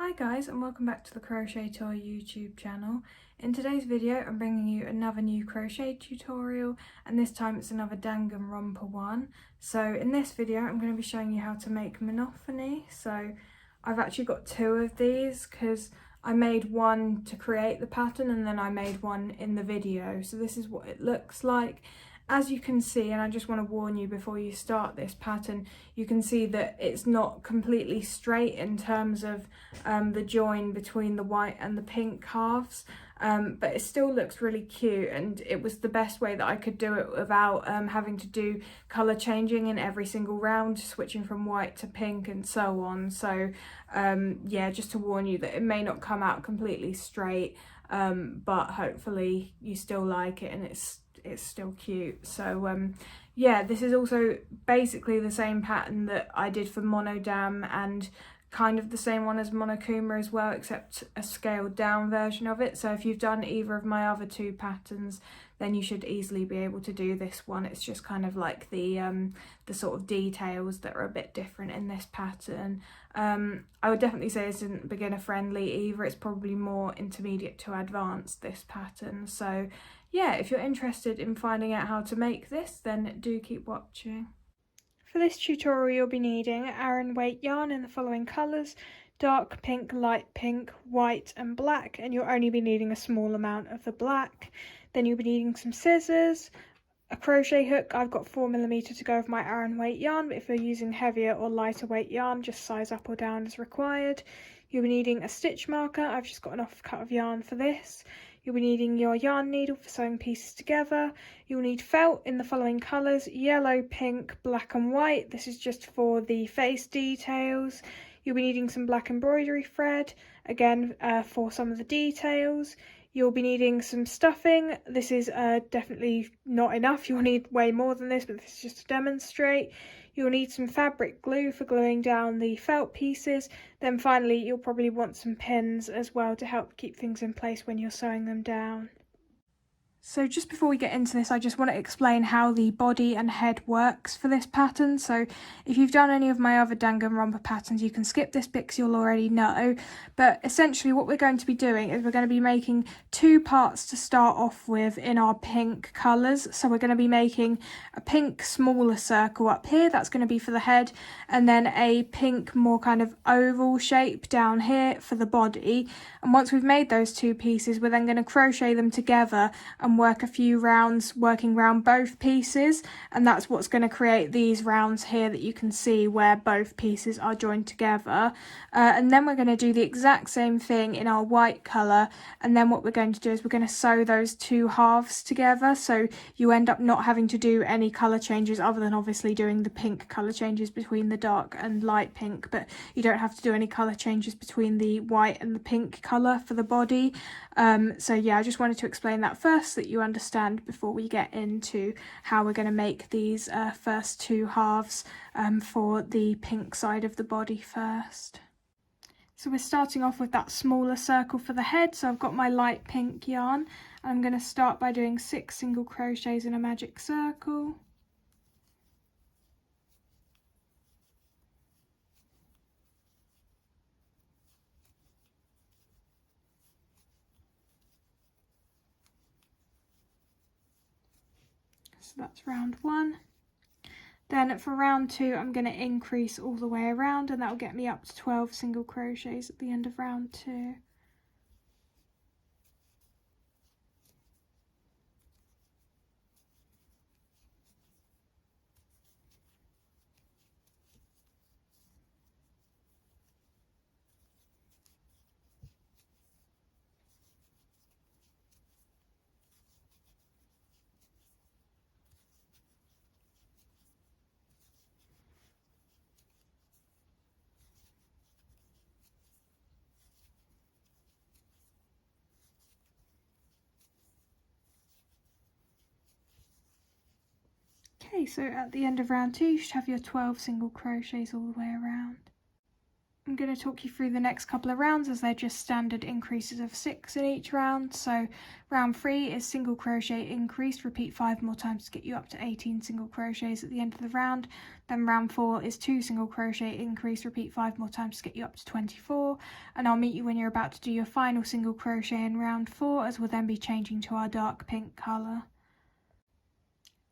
Hi guys, and welcome back to the Crochet Toy YouTube channel. In today's video I'm bringing you another new crochet tutorial, and this time it's another Danganronpa one. So in this video I'm going to be showing you how to make Monophanie. So I've actually got two of these because I made one to create the pattern and then I made one in the video. So this is what it looks like. As you can see, and I just want to warn you before you start this pattern, you can see that it's not completely straight in terms of the join between the white and the pink halves, but it still looks really cute, and it was the best way that I could do it without having to do colour changing in every single round, switching from white to pink and so on. So yeah, just to warn you that it may not come out completely straight, but hopefully you still like it and it's still cute. So yeah, this is also basically the same pattern that I did for Monodam, and kind of the same one as Monokuma as well, except a scaled down version of it. So if you've done either of my other two patterns, then you should easily be able to do this one. It's just kind of like the sort of details that are a bit different in this pattern. I would definitely say this isn't beginner friendly either. It's probably more intermediate to advanced, this pattern. So yeah, if you're interested in finding out how to make this, then do keep watching. For this tutorial you'll be needing aran weight yarn in the following colours: dark pink, light pink, white and black, and you'll only be needing a small amount of the black. Then you'll be needing some scissors, a crochet hook. I've got 4mm to go with my aran weight yarn, but if you're using heavier or lighter weight yarn, just size up or down as required. You'll be needing a stitch marker. I've just got an offcut of yarn for this. You'll be needing your yarn needle for sewing pieces together. You'll need felt in the following colours: yellow, pink, black and white. This is just for the face details. You'll be needing some black embroidery thread, again for some of the details. You'll be needing some stuffing. This is definitely not enough. You'll need way more than this, but this is just to demonstrate. You'll need some fabric glue for gluing down the felt pieces. Then finally, you'll probably want some pins as well to help keep things in place when you're sewing them down. So just before we get into this, I just want to explain how the body and head works for this pattern. So if you've done any of my other Danganronpa patterns, you can skip this bit because you'll already know. But essentially what we're going to be doing is we're going to be making two parts to start off with in our pink colours. So we're going to be making a pink smaller circle up here, that's going to be for the head, and then a pink more kind of oval shape down here for the body. And once we've made those two pieces, we're then going to crochet them together and work a few rounds working around both pieces, and that's what's going to create these rounds here that you can see where both pieces are joined together. And then we're going to do the exact same thing in our white colour, and then what we're going to do is we're going to sew those two halves together, so you end up not having to do any colour changes other than obviously doing the pink colour changes between the dark and light pink, but you don't have to do any colour changes between the white and the pink colour for the body. So yeah, I just wanted to explain that first, that you understand before we get into how we're going to make these first two halves for the pink side of the body first. So we're starting off with that smaller circle for the head. So I've got my light pink yarn. I'm going to start by doing 6 single crochets in a magic circle. So that's round 1. Then for round 2, I'm going to increase all the way around, and that will get me up to 12 single crochets at the end of round 2. Okay, so at the end of round 2 you should have your 12 single crochets all the way around. I'm going to talk you through the next couple of rounds as they're just standard increases of 6 in each round. So round 3 is single crochet increase, repeat 5 more times to get you up to 18 single crochets at the end of the round. Then round 4 is 2 single crochet increase, repeat 5 more times to get you up to 24. And I'll meet you when you're about to do your final single crochet in round 4, as we'll then be changing to our dark pink colour.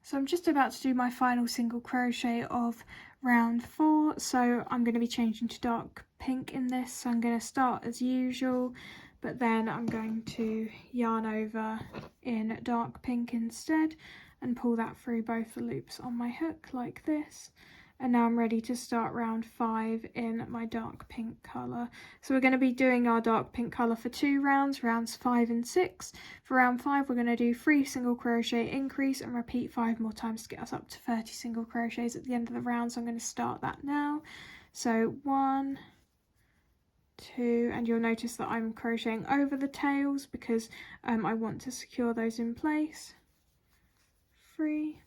So I'm just about to do my final single crochet of round 4, so I'm going to be changing to dark pink in this. So I'm going to start as usual, but then I'm going to yarn over in dark pink instead and pull that through both the loops on my hook like this. And now I'm ready to start round 5 in my dark pink colour. So we're going to be doing our dark pink colour for 2 rounds, rounds 5 and 6. For round 5 we're going to do 3 single crochet increase and repeat 5 more times to get us up to 30 single crochets at the end of the round. So I'm going to start that now. So 1, 2, and you'll notice that I'm crocheting over the tails because I want to secure those in place. 3.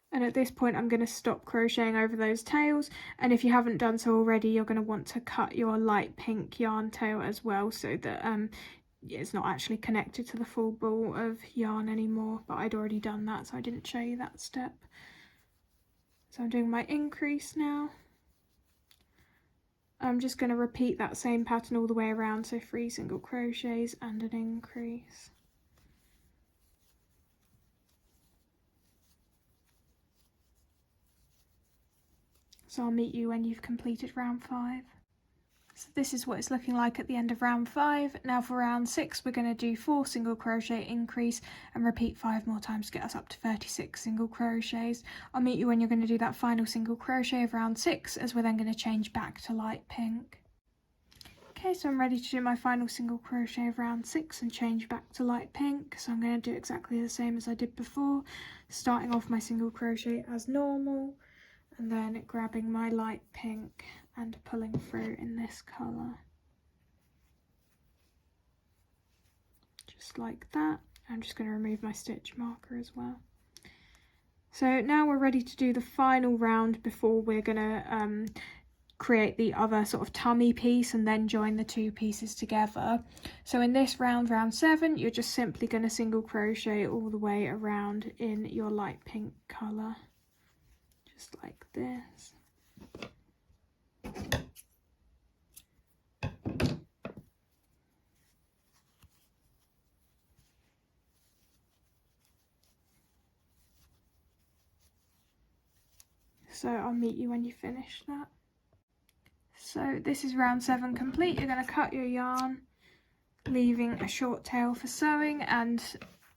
And at this point I'm going to stop crocheting over those tails, and if you haven't done so already you're going to want to cut your light pink yarn tail as well so that it's not actually connected to the full ball of yarn anymore, but I'd already done that so I didn't show you that step. So I'm doing my increase now. I'm just going to repeat that same pattern all the way around, so 3 single crochets and an increase. So I'll meet you when you've completed round 5. So this is what it's looking like at the end of round 5. Now for round 6 we're going to do 4 single crochet increase and repeat 5 more times to get us up to 36 single crochets. I'll meet you when you're going to do that final single crochet of round 6, as we're then going to change back to light pink. Okay, so I'm ready to do my final single crochet of round 6 and change back to light pink. So I'm going to do exactly the same as I did before, starting off my single crochet as normal, and then grabbing my light pink and pulling through in this colour. Just like that. I'm just going to remove my stitch marker as well. So now we're ready to do the final round before we're going to create the other sort of tummy piece and then join the 2 pieces together. So in this round, round 7, you're just simply going to single crochet all the way around in your light pink colour. Just like this. So I'll meet you when you finish that. So this is round 7 complete. You're going to cut your yarn, leaving a short tail for sewing, and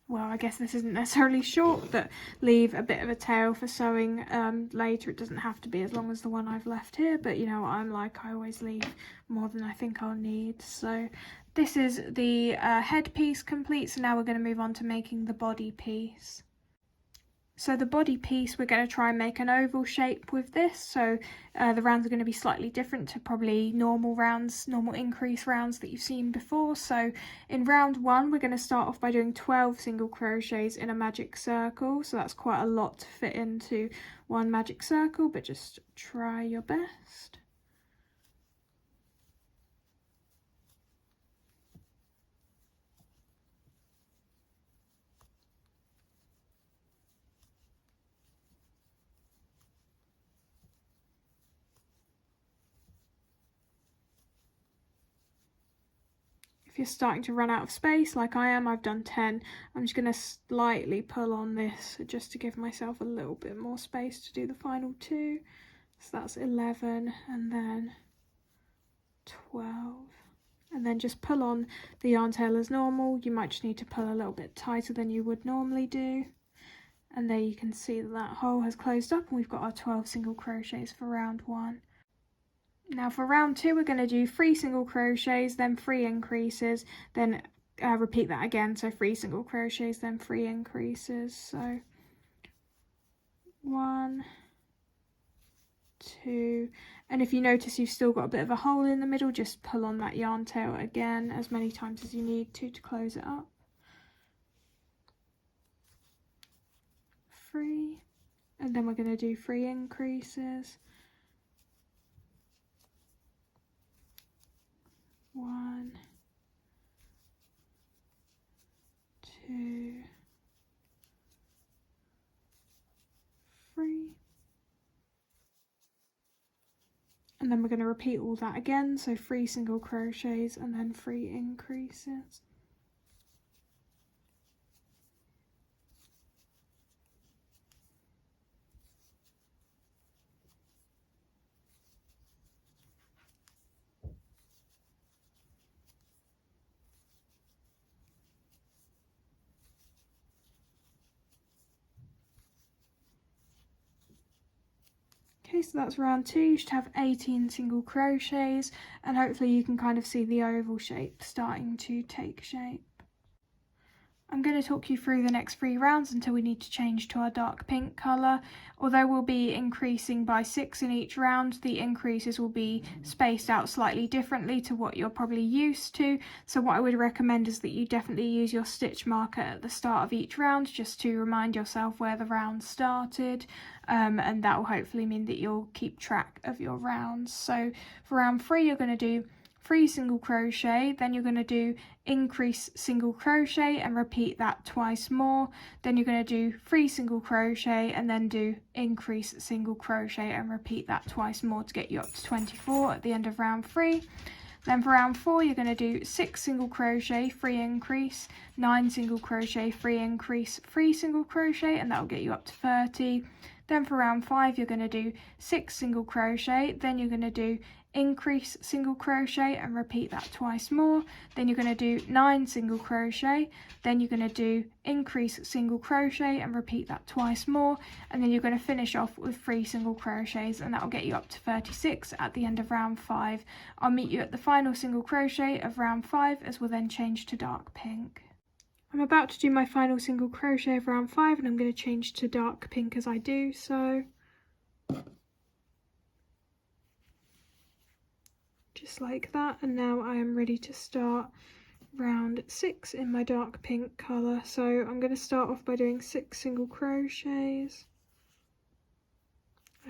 well, I guess this isn't necessarily short, but leave a bit of a tail for sewing later. It doesn't have to be as long as the one I've left here, but you know what I'm like, I always leave more than I think I'll need. So this is the head piece complete, so now we're going to move on to making the body piece. So the body piece, we're going to try and make an oval shape with this, so the rounds are going to be slightly different to probably normal rounds, normal increase rounds that you've seen before. So in round 1 we're going to start off by doing 12 single crochets in a magic circle, so that's quite a lot to fit into one magic circle, but just try your best. If you're starting to run out of space like I am, I've done 10, I'm just going to slightly pull on this just to give myself a little bit more space to do the final 2. So that's 11 and then 12. And then just pull on the yarn tail as normal. You might just need to pull a little bit tighter than you would normally do. And there you can see that that hole has closed up and we've got our 12 single crochets for round 1. Now for round 2 we're going to do 3 single crochets, then 3 increases, then repeat that again, so 3 single crochets, then 3 increases. So 1, 2, and if you notice you've still got a bit of a hole in the middle, just pull on that yarn tail again as many times as you need to close it up. 3, and then we're going to do 3 increases. and then we're going to repeat all that again, so 3 single crochets and then 3 increases. Okay, so that's round 2. You should have 18 single crochets, and hopefully you can kind of see the oval shape starting to take shape. I'm going to talk you through the next 3 rounds until we need to change to our dark pink colour. Although we'll be increasing by 6 in each round, the increases will be spaced out slightly differently to what you're probably used to. So what I would recommend is that you definitely use your stitch marker at the start of each round just to remind yourself where the round started, and that will hopefully mean that you'll keep track of your rounds. So for round 3 you're going to do 3 single crochet, then you're going to do increase single crochet and repeat that twice more. Then you're going to do 3 single crochet and then do increase single crochet and repeat that twice more to get you up to 24 at the end of round 3. Then for round 4 you're going to do 6 single crochet, 3 increase, 9 single crochet, 3 increase, 3 single crochet, and that will get you up to 30. Then for round 5 you're going to do 6 single crochet, then you're going to do increase single crochet and repeat that twice more. Then you're going to do 9 single crochet, then you're going to do increase single crochet and repeat that twice more, and then you're going to finish off with 3 single crochets, and that will get you up to 36 at the end of round 5. I'll meet you at the final single crochet of round 5 as we'll then change to dark pink. I'm about to do my final single crochet of round 5 and I'm going to change to dark pink as I do so. Just like that, and now I am ready to start round 6 in my dark pink colour. So I'm going to start off by doing 6 single crochets.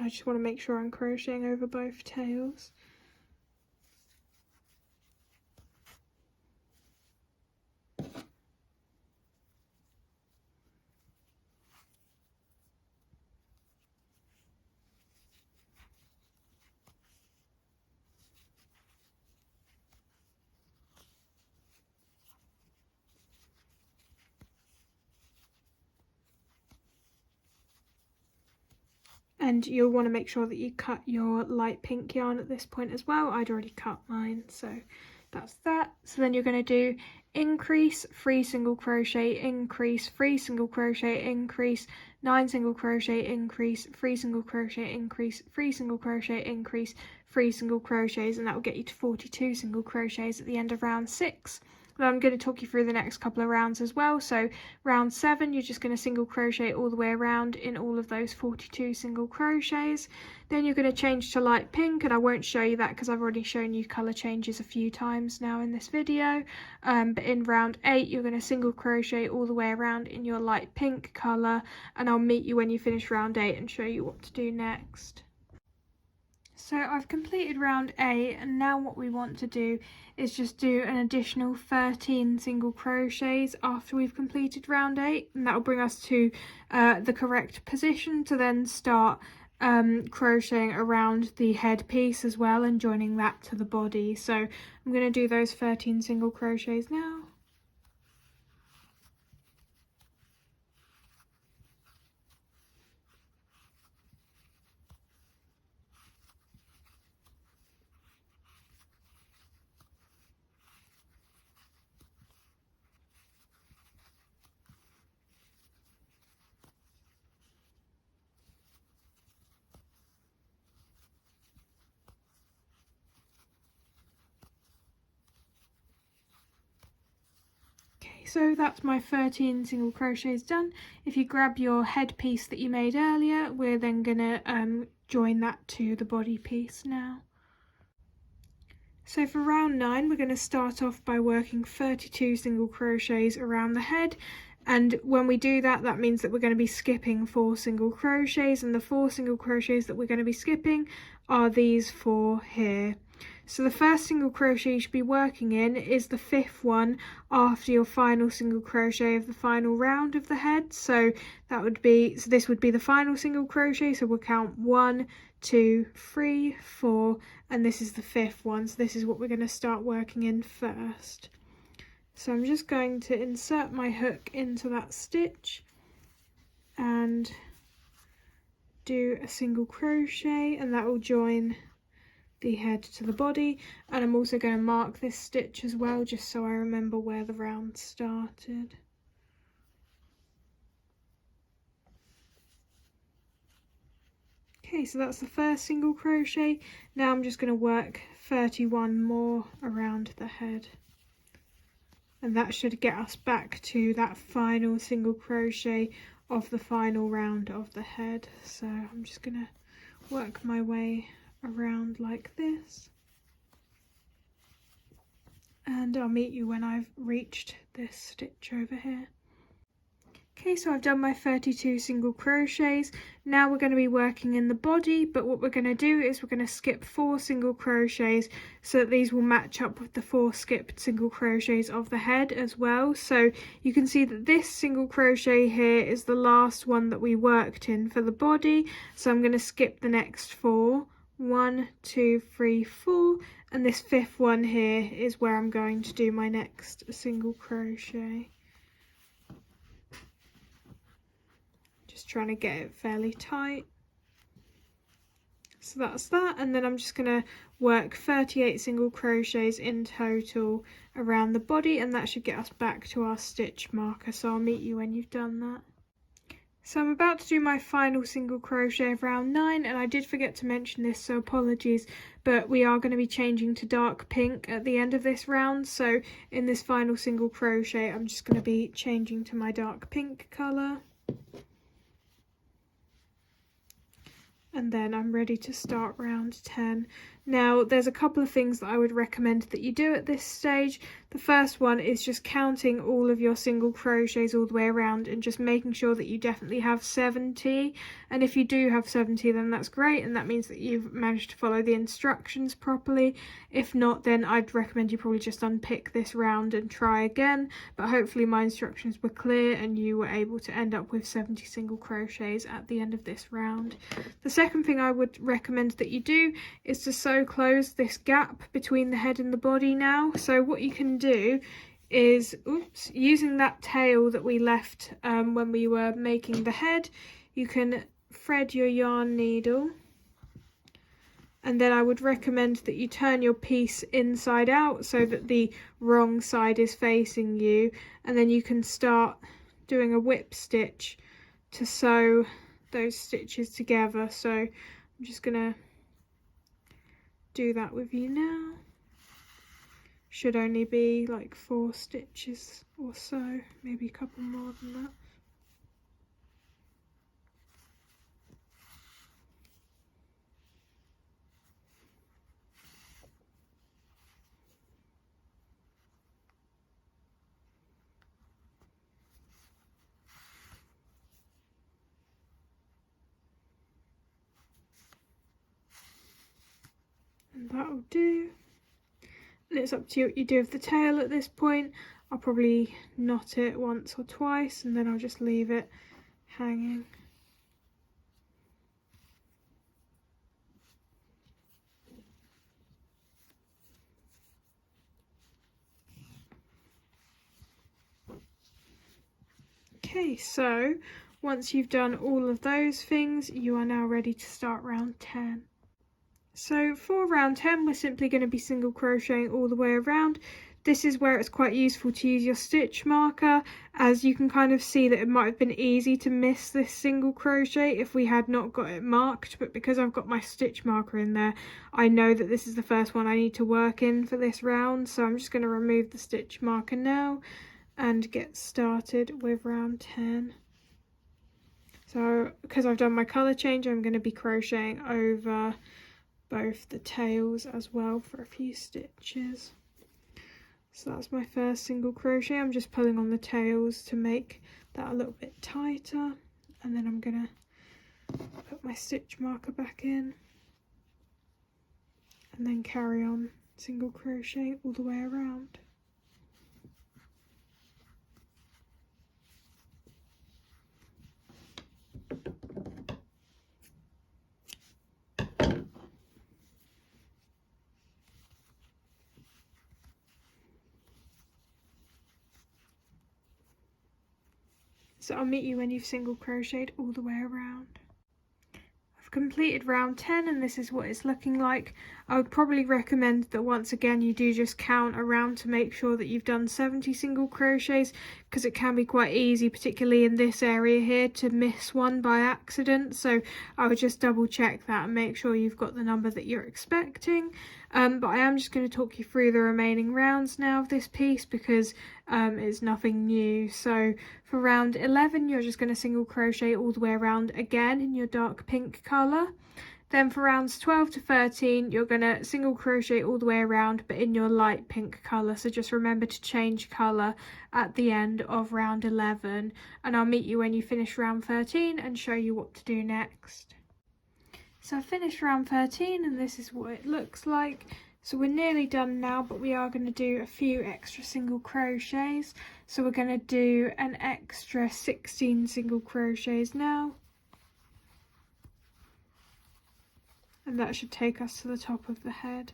I just want to make sure I'm crocheting over both tails. And you'll want to make sure that you cut your light pink yarn at this point as well. I'd already cut mine, so that's that. So then you're going to do increase, 3 single crochet, increase, 3 single crochet, increase, 9 single crochet, increase, 3 single crochet, increase, 3 single crochet, increase, 3 single crochets, and that will get you to 42 single crochets at the end of round 6. I'm going to talk you through the next couple of rounds as well. So round 7 you're just going to single crochet all the way around in all of those 42 single crochets. Then you're going to change to light pink, and I won't show you that because I've already shown you colour changes a few times now in this video. But in round 8 you're going to single crochet all the way around in your light pink colour, and I'll meet you when you finish round 8 and show you what to do next. So I've completed round 8, and now what we want to do is just do an additional 13 single crochets after we've completed round 8, and that will bring us to the correct position to then start crocheting around the headpiece as well and joining that to the body. So I'm going to do those 13 single crochets now. So that's my 13 single crochets done. If you grab your headpiece that you made earlier, we're then gonna join that to the body piece now. So for round 9 we're going to start off by working 32 single crochets around the head, and when we do that, that means that we're going to be skipping 4 single crochets, and the 4 single crochets that we're going to be skipping are these 4 here. So the first single crochet you should be working in is the 5th one after your final single crochet of the final round of the head. So that would be, so this would be the final single crochet, so we'll count 1, 2, 3, 4, and this is the 5th one, so this is what we're going to start working in first. So I'm just going to insert my hook into that stitch and do a single crochet, and that will join the head to the body. And I'm also going to mark this stitch as well, just so I remember where the round started. Okay, so that's the first single crochet. Now I'm just going to work 31 more around the head, and that should get us back to that final single crochet of the final round of the head. So I'm just going to work my way around like this, and I'll meet you when I've reached this stitch over here. Okay, so I've done my 32 single crochets. Now we're going to be working in the body, but what we're going to do is we're going to skip 4 single crochets so that these will match up with the 4 skipped single crochets of the head as well. So you can see that this single crochet here is the last one that we worked in for the body, so I'm going to skip the next 4. 1, 2, 3, 4, and this 5th one here is where I'm going to do my next single crochet. Just trying to get it fairly tight. So that's that, and then I'm just going to work 38 single crochets in total around the body, and that should get us back to our stitch marker, so I'll meet you when you've done that. So I'm about to do my final single crochet of round 9, and I did forget to mention this, so apologies, but we are going to be changing to dark pink at the end of this round. So in this final single crochet I'm just going to be changing to my dark pink colour. And then I'm ready to start round 10. Now there's a couple of things that I would recommend that you do at this stage. The first one is just counting all of your single crochets all the way around and just making sure that you definitely have 70. And if you do have 70, then that's great, and that means that you've managed to follow the instructions properly. If not, then I'd recommend you probably just unpick this round and try again, but hopefully my instructions were clear and you were able to end up with 70 single crochets at the end of this round. The second thing I would recommend that you do is to sew close this gap between the head and the body now. So what you can do is, using that tail that we left when we were making the head, you can thread your yarn needle, and then I would recommend that you turn your piece inside out so that the wrong side is facing you, and then you can start doing a whip stitch to sew those stitches together. So I'm just gonna do that with you now. Should only be like 4 stitches or so, maybe a couple more than that. And that'll do. And it's up to you what you do with the tail at this point. I'll probably knot it once or twice, and then I'll just leave it hanging. Okay, so once you've done all of those things, you are now ready to start round 10. So for round 10, we're simply going to be single crocheting all the way around. This is where it's quite useful to use your stitch marker, as you can kind of see that it might have been easy to miss this single crochet if we had not got it marked, but because I've got my stitch marker in there, I know that this is the first one I need to work in for this round. So I'm just going to remove the stitch marker now and get started with round 10. So because I've done my colour change, I'm going to be crocheting over both the tails as well for a few stitches. So that's my first single crochet. I'm just pulling on the tails to make that a little bit tighter, and then I'm going to put my stitch marker back in and then carry on single crocheting all the way around. So I'll meet you when you've single crocheted all the way around. I've completed round 10 and this is what it's looking like. I would probably recommend that once again you do just count around to make sure that you've done 70 single crochets, because it can be quite easy, particularly in this area here, to miss one by accident. So I would just double check that and make sure you've got the number that you're expecting. But I am just going to talk you through the remaining rounds now of this piece, because it's nothing new. So for round 11 you're just going to single crochet all the way around again in your dark pink colour. Then for rounds 12 to 13 you're going to single crochet all the way around but in your light pink colour, so just remember to change colour at the end of round 11, and I'll meet you when you finish round 13 and show you what to do next. So I finished round 13 and this is what it looks like. So we're nearly done now, but we are going to do a few extra single crochets. So we're going to do an extra 16 single crochets now. And that should take us to the top of the head.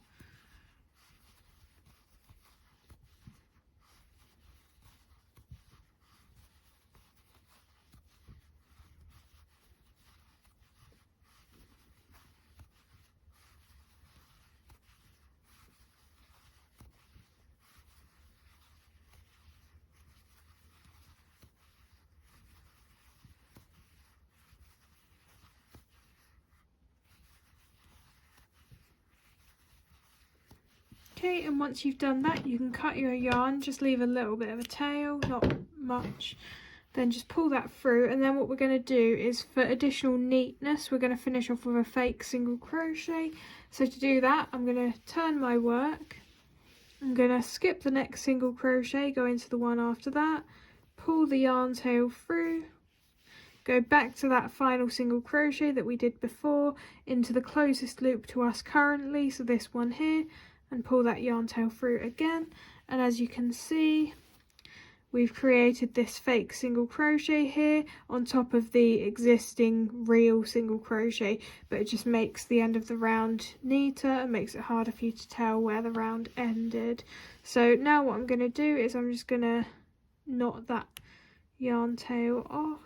Okay, and once you've done that, you can cut your yarn, just leave a little bit of a tail, not much, then just pull that through. And then what we're going to do is, for additional neatness, we're going to finish off with a fake single crochet. So to do that, I'm going to turn my work, I'm going to skip the next single crochet, go into the one after that, pull the yarn tail through, go back to that final single crochet that we did before into the closest loop to us currently, so this one here, and pull that yarn tail through again. And as you can see, we've created this fake single crochet here on top of the existing real single crochet, but it just makes the end of the round neater and makes it harder for you to tell where the round ended. So now what I'm going to do is I'm just going to knot that yarn tail off.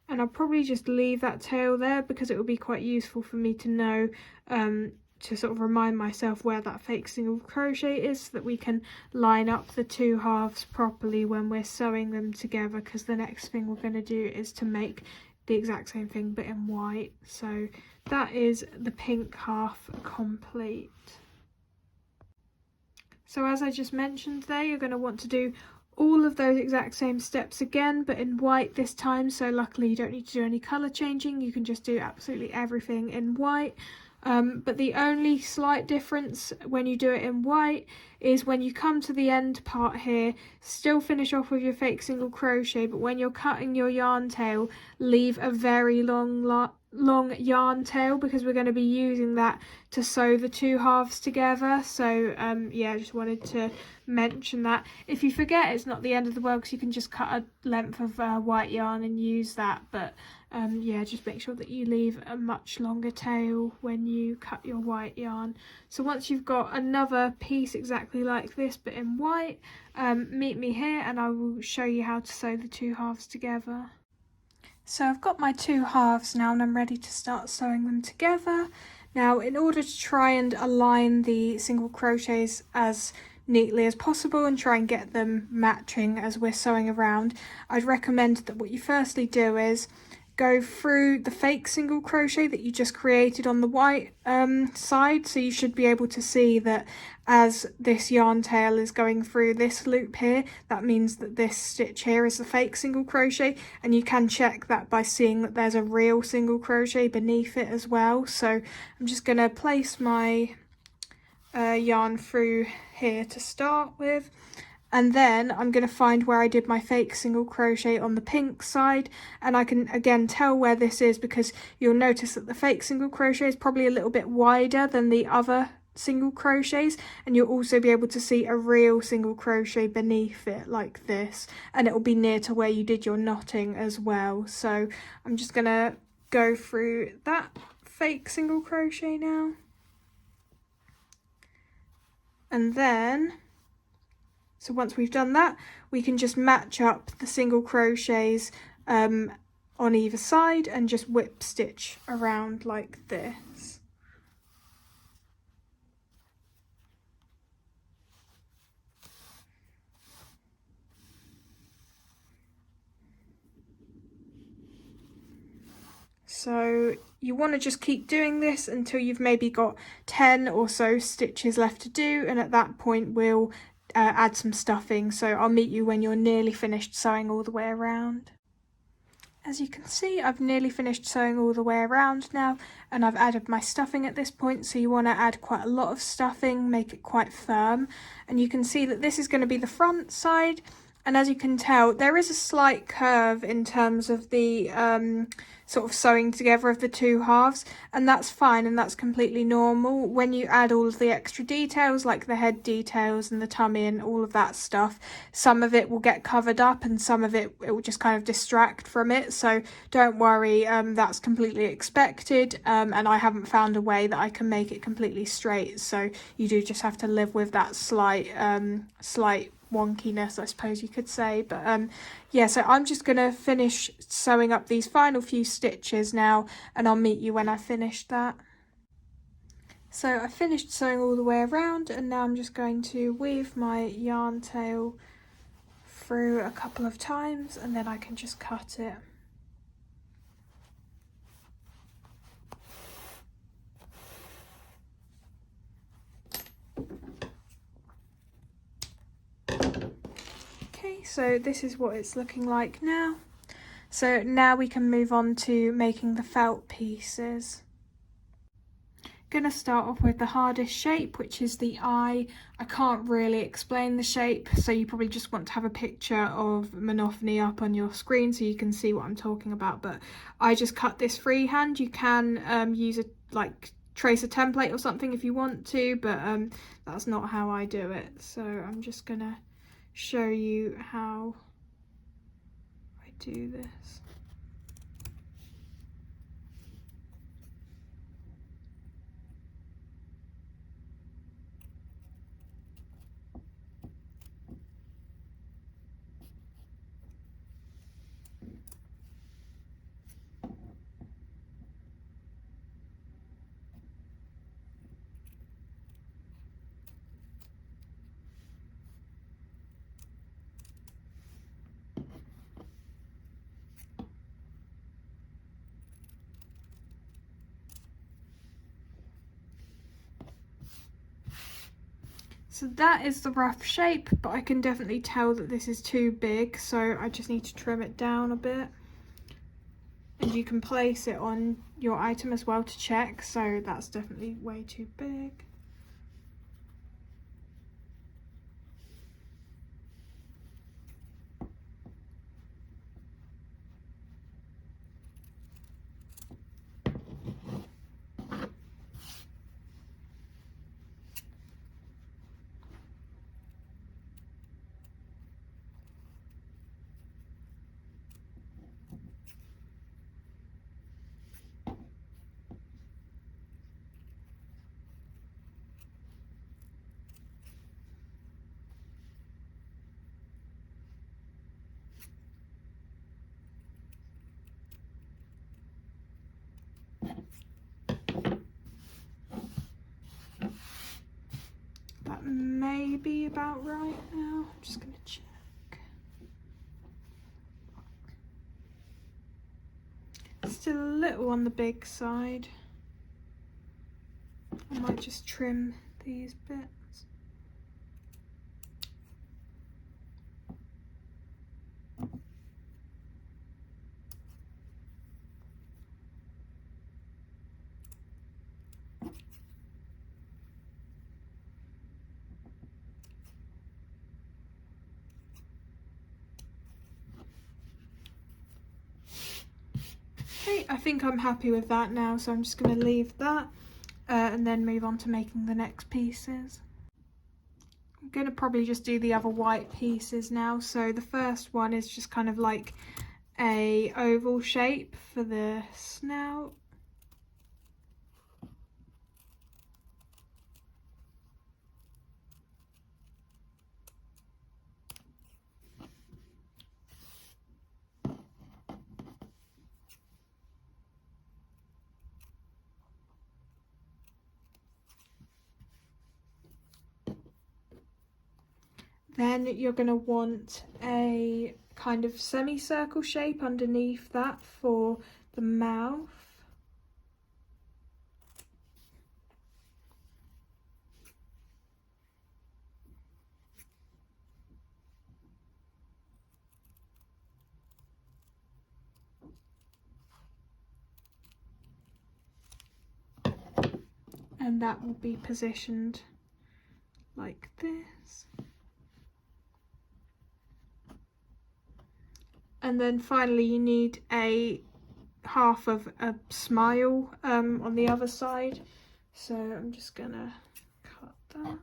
And I'll probably just leave that tail there because it will be quite useful for me to know, to sort of remind myself where that fake single crochet is, so that we can line up the two halves properly when we're sewing them together, because the next thing we're going to do is to make the exact same thing but in white. So that is the pink half complete. So as I just mentioned there, you're going to want to do all of those exact same steps again, but in white this time. So luckily you don't need to do any colour changing, you can just do absolutely everything in white. But the only slight difference when you do it in white is when you come to the end part here, still finish off with your fake single crochet, but when you're cutting your yarn tail, leave a very long yarn tail, because we're going to be using that to sew the two halves together. So yeah, I just wanted to mention that. If you forget, it's not the end of the world, because you can just cut a length of white yarn and use that, but yeah, just make sure that you leave a much longer tail when you cut your white yarn. So once you've got another piece exactly like this but in white, meet me here and I will show you how to sew the two halves together. So I've got my two halves now and I'm ready to start sewing them together. Now, in order to try and align the single crochets as neatly as possible and try and get them matching as we're sewing around, I'd recommend that what you firstly do is go through the fake single crochet that you just created on the white side. So you should be able to see that as this yarn tail is going through this loop here, that means that this stitch here is the fake single crochet, and you can check that by seeing that there's a real single crochet beneath it as well. So I'm just going to place my yarn through here to start with, and then I'm going to find where I did my fake single crochet on the pink side, and I can again tell where this is because you'll notice that the fake single crochet is probably a little bit wider than the other single crochets, and you'll also be able to see a real single crochet beneath it like this, and it will be near to where you did your knotting as well. So I'm just going to go through that fake single crochet now, and then So once we've done that, we can just match up the single crochets on either side and just whip stitch around like this. So you want to just keep doing this until you've maybe got 10 or so stitches left to do, and at that point we'll add some stuffing. So I'll meet you when you're nearly finished sewing all the way around. As you can see, I've nearly finished sewing all the way around now, and I've added my stuffing at this point. So you want to add quite a lot of stuffing, make it quite firm, and you can see that this is going to be the front side. And as you can tell, there is a slight curve in terms of the sort of sewing together of the two halves, and that's fine and that's completely normal. When you add all of the extra details like the head details and the tummy and all of that stuff, some of it will get covered up and some of it will just kind of distract from it. So don't worry, that's completely expected, and I haven't found a way that I can make it completely straight. So you do just have to live with that slight wonkiness, I suppose you could say. But yeah, so I'm just gonna finish sewing up these final few stitches now, and I'll meet you when I finished that. So I finished sewing all the way around, and now I'm just going to weave my yarn tail through a couple of times and then I can just cut it. Okay, so this is what it's looking like now. So now we can move on to making the felt pieces. Gonna start off with the hardest shape, which is the eye. I can't really explain the shape, so you probably just want to have a picture of Monophanie up on your screen so you can see what I'm talking about. But I just cut this freehand. You can use a trace a template or something if you want to, but that's not how I do it. So I'm just gonna show you how I do this. So that is the rough shape, but I can definitely tell that this is too big, so I just need to trim it down a bit. And you can place it on your item as well to check, so that's definitely way too big. That may be about right now. I'm just gonna check. Still a little on the big side. I might just trim these bits. Okay, I think I'm happy with that now, so I'm just going to leave that and then move on to making the next pieces. I'm going to probably just do the other white pieces now. So the first one is just kind of like a oval shape for the snout. Then you're going to want a kind of semicircle shape underneath that for the mouth. And that will be positioned like this. And then finally you need a half of a smile on the other side. So I'm just gonna cut that.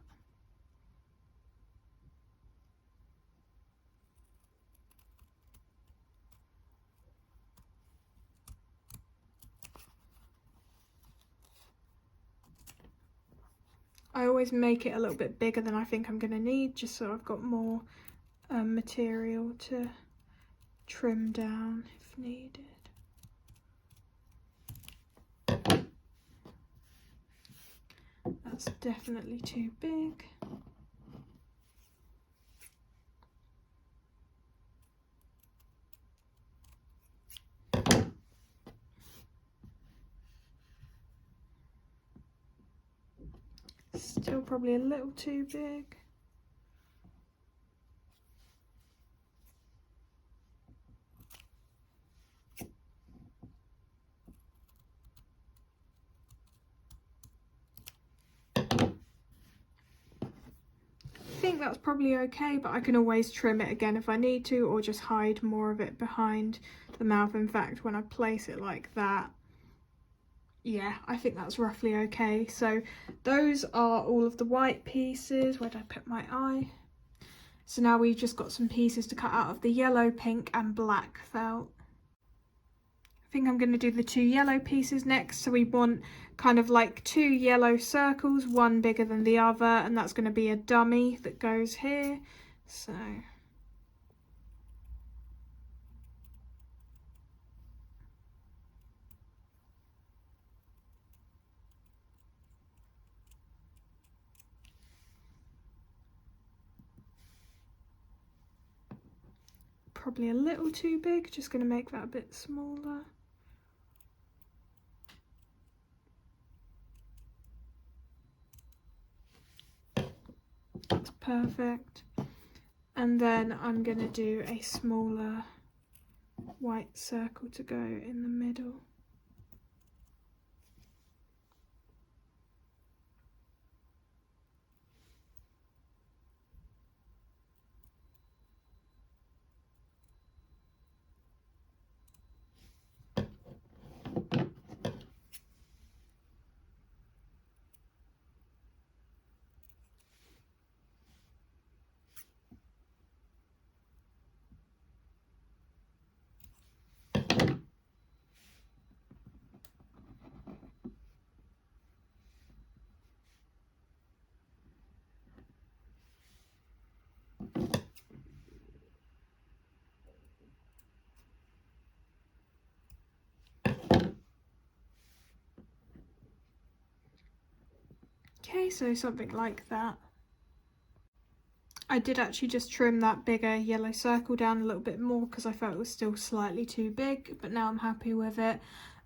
I always make it a little bit bigger than I think I'm going to need, just so I've got more material to trim down if needed. That's definitely too big. Still probably a little too big. I think that's probably okay, but I can always trim it again if I need to, or just hide more of it behind the mouth. In fact, when I place it like that, yeah, I think that's roughly okay. So those are all of the white pieces. Where did I put my eye? So now we've just got some pieces to cut out of the yellow, pink and black felt. I think I'm going to do the 2 yellow pieces next. So we want kind of like 2 yellow circles, one bigger than the other, and that's going to be a dummy that goes here. So probably a little too big, just going to make that a bit smaller. That's perfect. And then I'm going to do a smaller white circle to go in the middle. Okay, so something like that. I did actually just trim that bigger yellow circle down a little bit more because I felt it was still slightly too big, but now I'm happy with it.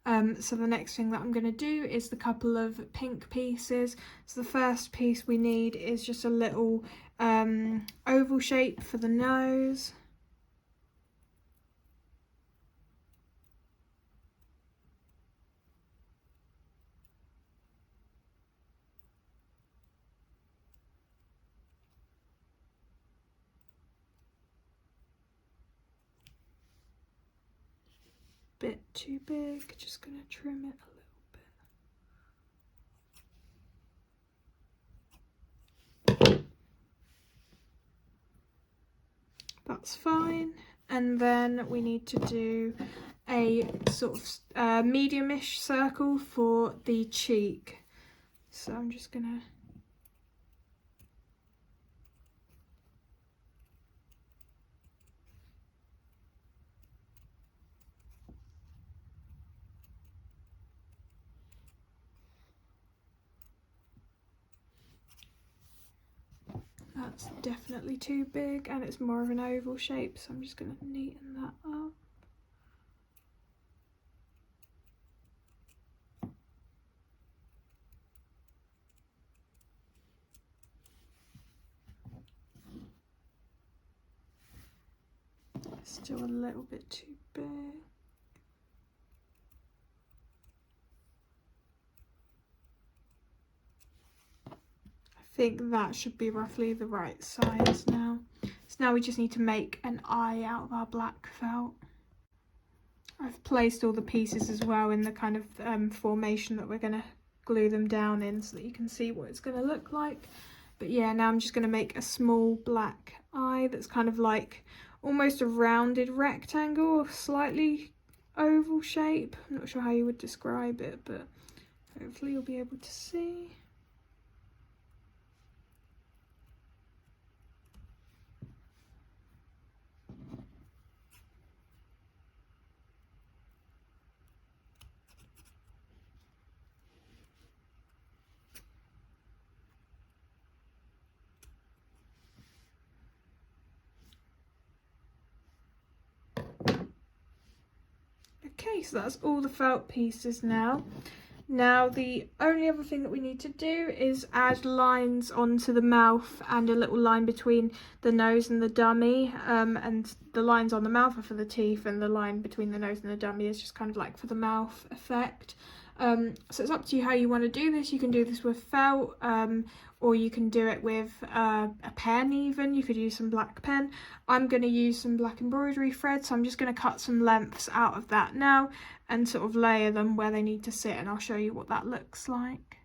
So the next thing that I'm going to do is the couple of pink pieces. So the first piece we need is just a little oval shape for the nose. Bit too big, just going to trim it a little bit. That's fine. And then we need to do a sort of medium-ish circle for the cheek. So I'm just gonna that's definitely too big and it's more of an oval shape, so I'm just going to neaten that up. Still a little bit too big. I think that should be roughly the right size now. So now we just need to make an eye out of our black felt. I've placed all the pieces as well in the kind of formation that we're going to glue them down in so that you can see what it's going to look like. But yeah, now I'm just going to make a small black eye that's kind of like almost a rounded rectangle or slightly oval shape. I'm not sure how you would describe it, but hopefully you'll be able to see. Okay, so that's all the felt pieces now. Now the only other thing that we need to do is add lines onto the mouth and a little line between the nose and the dummy, and the lines on the mouth are for the teeth and the line between the nose and the dummy is just kind of like for the mouth effect. So it's up to you how you want to do this. You can do this with felt, or you can do it with a pen even. You could use some black pen. I'm going to use some black embroidery thread, so I'm just going to cut some lengths out of that now and sort of layer them where they need to sit, and I'll show you what that looks like.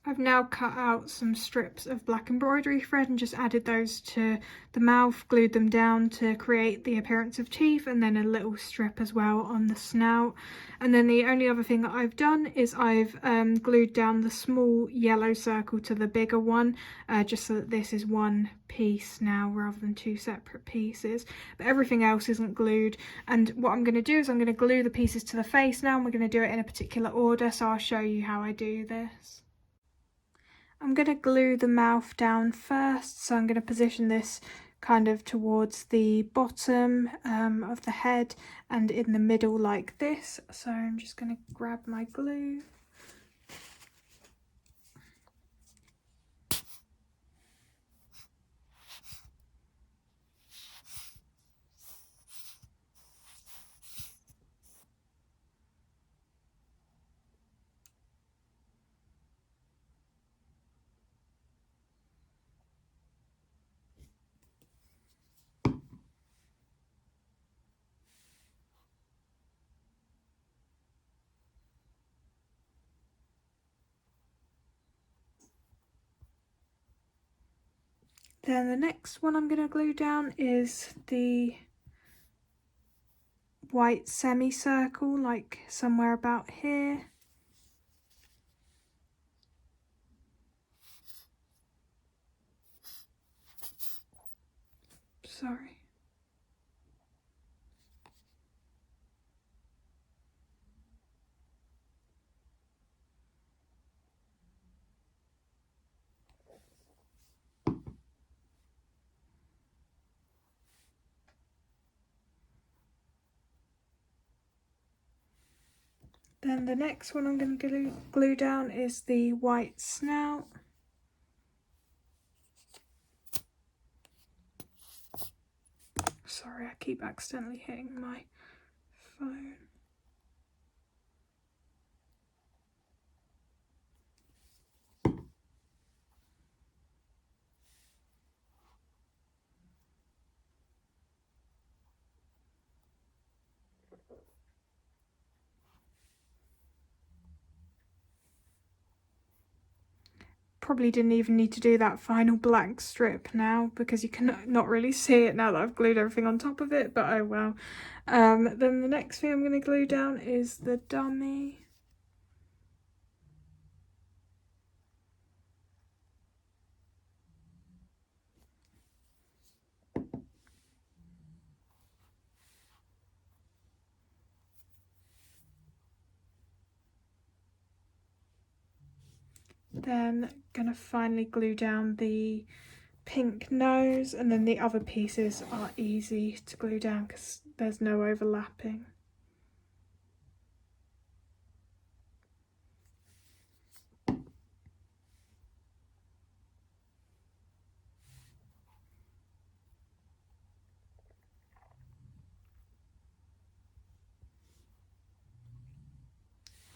I've now cut out some strips of black embroidery thread and just added those to the mouth, glued them down to create the appearance of teeth, and then a little strip as well on the snout. And then the only other thing that I've done is I've glued down the small yellow circle to the bigger one, just so that this is one piece now rather than two separate pieces. But everything else isn't glued, and what I'm going to do is I'm going to glue the pieces to the face now, and we're going to do it in a particular order, so I'll show you how I do this. I'm going to glue the mouth down first, so I'm going to position this kind of towards the bottom of the head and in the middle like this. So I'm just going to grab my glue. Then the next one I'm going to glue down is the white semicircle, like somewhere about here. Sorry. Then the next one I'm going to glue down is the white snout. Sorry, I keep accidentally hitting my phone. Probably didn't even need to do that final black strip now because you can not really see it now that I've glued everything on top of it, but oh well. Then the next thing I'm going to glue down is the dummy. Then gonna finally glue down the pink nose, and then the other pieces are easy to glue down because there's no overlapping.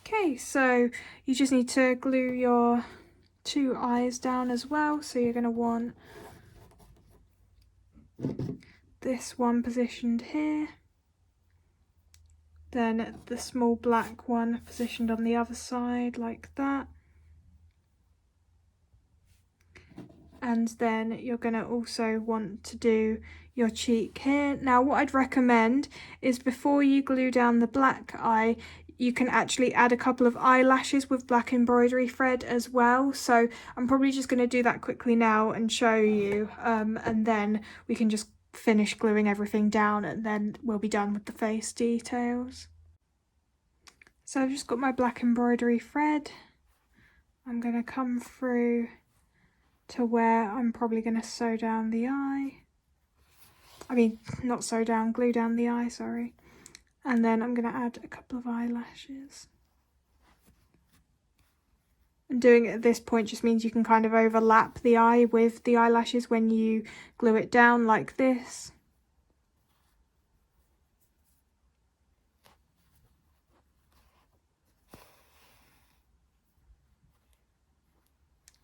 Okay, so you just need to glue your 2 eyes down as well. So you're going to want this one positioned here, then the small black one positioned on the other side like that, and then you're going to also want to do your cheek here. Now what I'd recommend is before you glue down the black eye, you can actually add a couple of eyelashes with black embroidery thread as well. So I'm probably just going to do that quickly now and show you, and then we can just finish gluing everything down and then we'll be done with the face details. So I've just got my black embroidery thread. I'm going to come through to where I'm probably going to sew down the eye. I mean, not sew down, glue down the eye, sorry. And then I'm going to add a couple of eyelashes. And doing it at this point just means you can kind of overlap the eye with the eyelashes when you glue it down like this.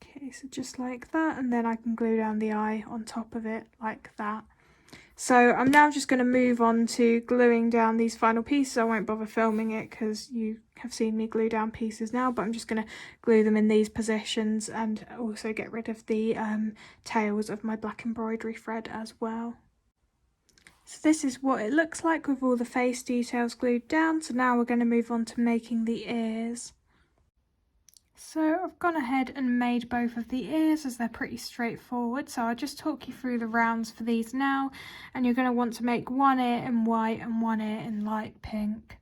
Okay, so just like that, and then I can glue down the eye on top of it like that. So I'm now just going to move on to gluing down these final pieces. I won't bother filming it because you have seen me glue down pieces now, but I'm just going to glue them in these positions and also get rid of the tails of my black embroidery thread as well. So this is what it looks like with all the face details glued down. So now we're going to move on to making the ears. So I've gone ahead and made both of the ears as they're pretty straightforward. So I'll just talk you through the rounds for these now. And you're going to want to make one ear in white and one ear in light pink.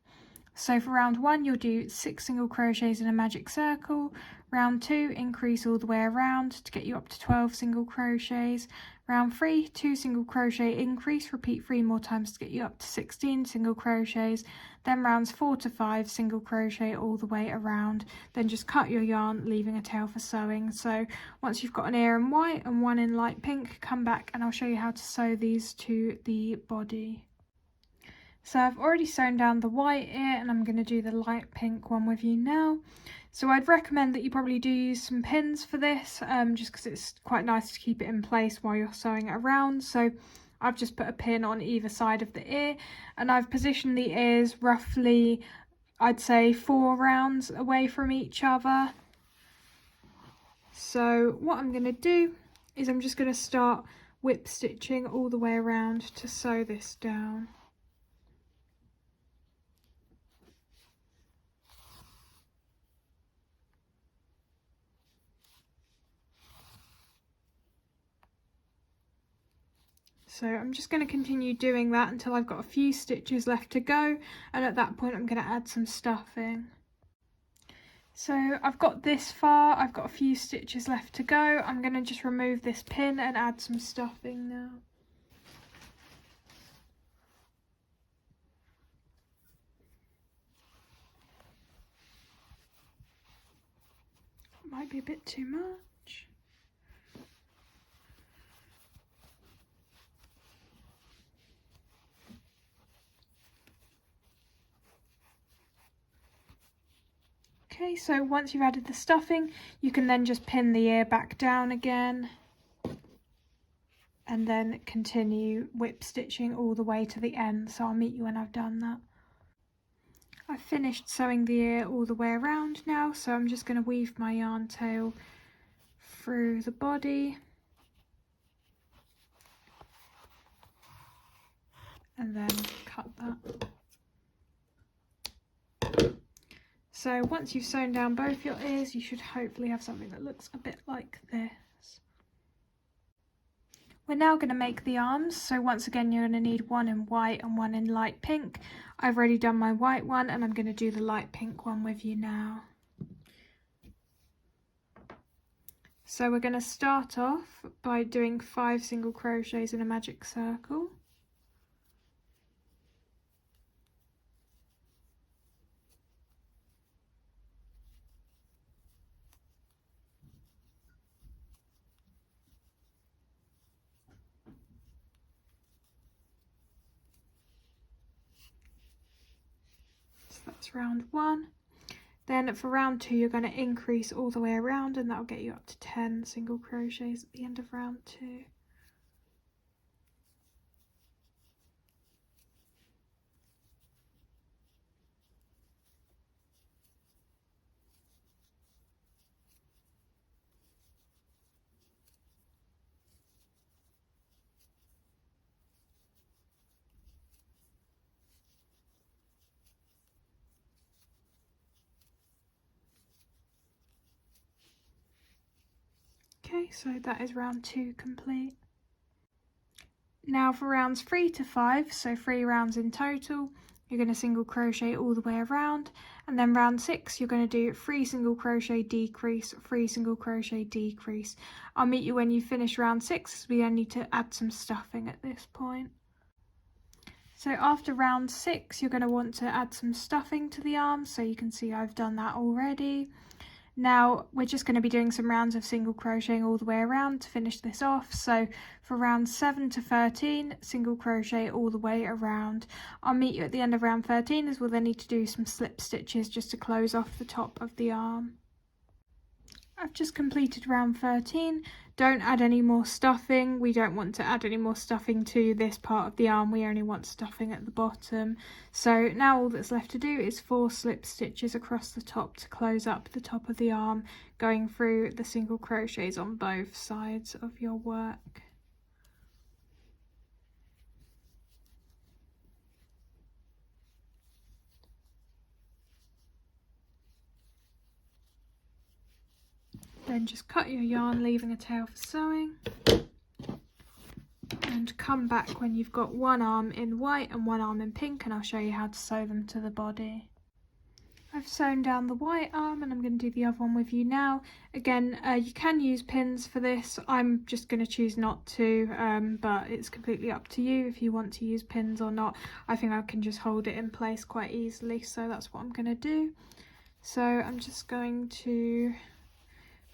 So for round 1, you'll do 6 single crochets in a magic circle. Round 2, increase all the way around to get you up to 12 single crochets. Round 3, 2 single crochet increase, repeat 3 more times to get you up to 16 single crochets. Then rounds 4 to 5 single crochet all the way around. Then just cut your yarn, leaving a tail for sewing. So once you've got an ear in white and one in light pink, come back and I'll show you how to sew these to the body. So I've already sewn down the white ear and I'm going to do the light pink one with you now. So I'd recommend that you probably do use some pins for this, just because it's quite nice to keep it in place while you're sewing it around. So I've just put a pin on either side of the ear and I've positioned the ears roughly, I'd say 4 rounds away from each other. So what I'm going to do is I'm just going to start whip stitching all the way around to sew this down. So I'm just going to continue doing that until I've got a few stitches left to go, and at that point I'm going to add some stuffing. So I've got this far, I've got a few stitches left to go. I'm going to just remove this pin and add some stuffing now. Might be a bit too much. Okay, so once you've added the stuffing, you can then just pin the ear back down again and then continue whip stitching all the way to the end. So I'll meet you when I've done that. I've finished sewing the ear all the way around now, so I'm just going to weave my yarn tail through the body and then cut that. So once you've sewn down both your ears, you should hopefully have something that looks a bit like this. We're now going to make the arms, so once again you're going to need one in white and one in light pink. I've already done my white one and I'm going to do the light pink one with you now. So we're going to start off by doing 5 single crochets in a magic circle. So that's round 1. Then for round 2 you're going to increase all the way around, and that'll get you up to 10 single crochets at the end of round 2. Okay, so that is round 2 complete. Now for rounds 3 to 5, so 3 rounds in total, you're going to single crochet all the way around, and then round 6 you're going to do 3 single crochet decrease, 3 single crochet decrease. I'll meet you when you finish round 6, as we then need to add some stuffing at this point. So after round 6 you're going to want to add some stuffing to the arms, so you can see I've done that already. Now we're just going to be doing some rounds of single crocheting all the way around to finish this off. So for rounds 7 to 13, single crochet all the way around. I'll meet you at the end of round 13, as we'll then need to do some slip stitches just to close off the top of the arm. I've just completed round 13. Don't add any more stuffing. We don't want to add any more stuffing to this part of the arm. We only want stuffing at the bottom. So now all that's left to do is 4 slip stitches across the top to close up the top of the arm, going through the single crochets on both sides of your work. Then just cut your yarn, leaving a tail for sewing, and come back when you've got one arm in white and one arm in pink, and I'll show you how to sew them to the body. I've sewn down the white arm and I'm going to do the other one with you now. Again, you can use pins for this. I'm just going to choose not to, but it's completely up to you if you want to use pins or not. I think I can just hold it in place quite easily, so that's what I'm going to do. So I'm just going to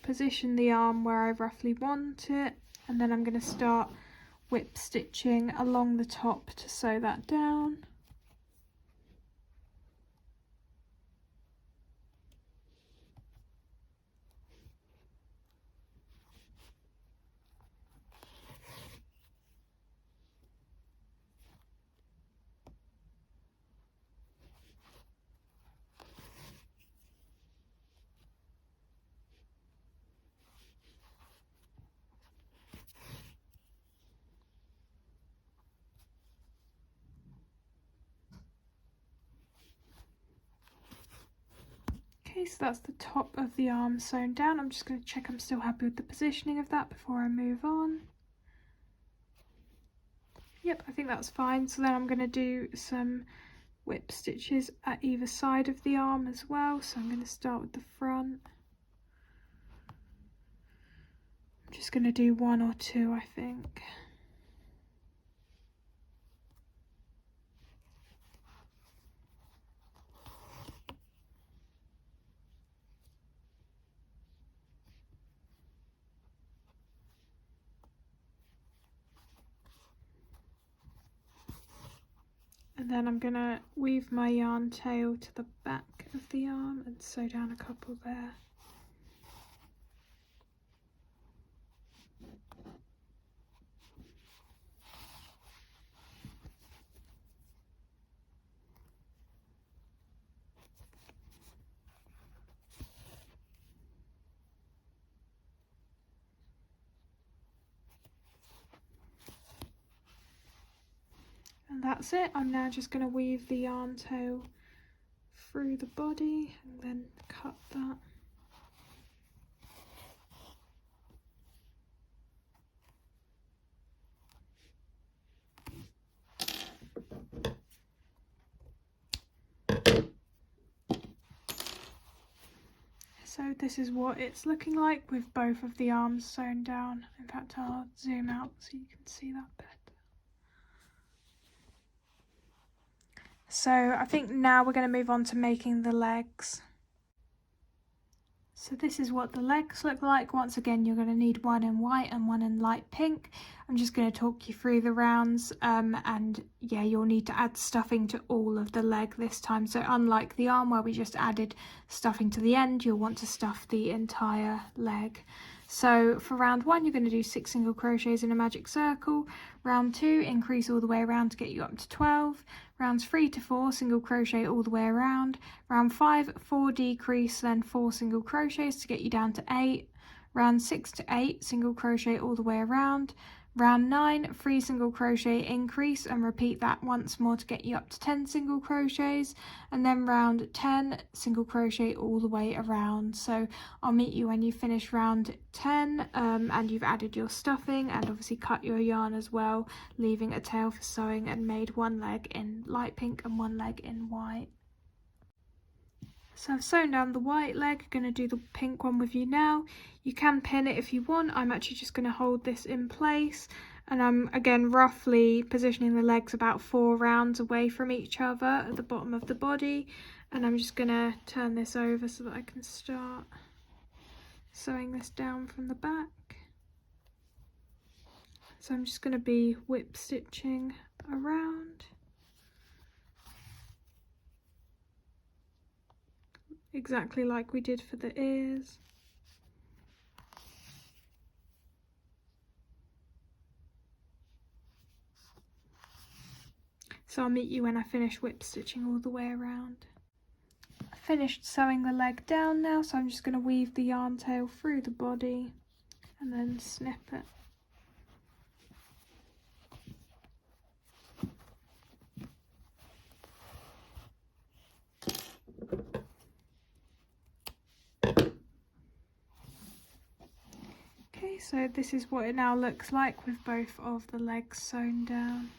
position the arm where I roughly want it, and then I'm going to start whip stitching along the top to sew that down. Okay, so that's the top of the arm sewn down. I'm just going to check I'm still happy with the positioning of that before I move on. Yep, I think that's fine. So then I'm going to do some whip stitches at either side of the arm as well. So I'm going to start with the front. I'm just going to do 1 or 2, I think. And then I'm going to weave my yarn tail to the back of the arm and sew down a couple there. And that's it. I'm now just going to weave the yarn tail through the body and then cut that. So this is what it's looking like with both of the arms sewn down. In fact, I'll zoom out so you can see that better. So I think now we're going to move on to making the legs. So this is what the legs look like. Once again, you're going to need one in white and one in light pink. I'm just going to talk you through the rounds, and yeah, you'll need to add stuffing to all of the leg this time. So unlike the arm where we just added stuffing to the end, you'll want to stuff the entire leg. So for round 1, you're going to do 6 single crochets in a magic circle. Round 2, increase all the way around to get you up to 12. Rounds 3 to 4, single crochet all the way around. Round 5, 4 decrease, then 4 single crochets to get you down to 8. Round 6 to 8, single crochet all the way around. Round 9, 3 single crochet increase, and repeat that once more to get you up to 10 single crochets. And then round 10, single crochet all the way around. So I'll meet you when you finish round 10 and you've added your stuffing and obviously cut your yarn as well, leaving a tail for sewing, and made one leg in light pink and one leg in white. So I've sewn down the white leg, going to do the pink one with you now. You can pin it if you want. I'm actually just going to hold this in place, and I'm again roughly positioning the legs about 4 rounds away from each other at the bottom of the body, and I'm just going to turn this over so that I can start sewing this down from the back. So I'm just going to be whip stitching around. Exactly like we did for the ears. So I'll meet you when I finish whip stitching all the way around. I finished sewing the leg down now, so I'm just going to weave the yarn tail through the body and then snip it. Okay, so this is what it now looks like with both of the legs sewn down.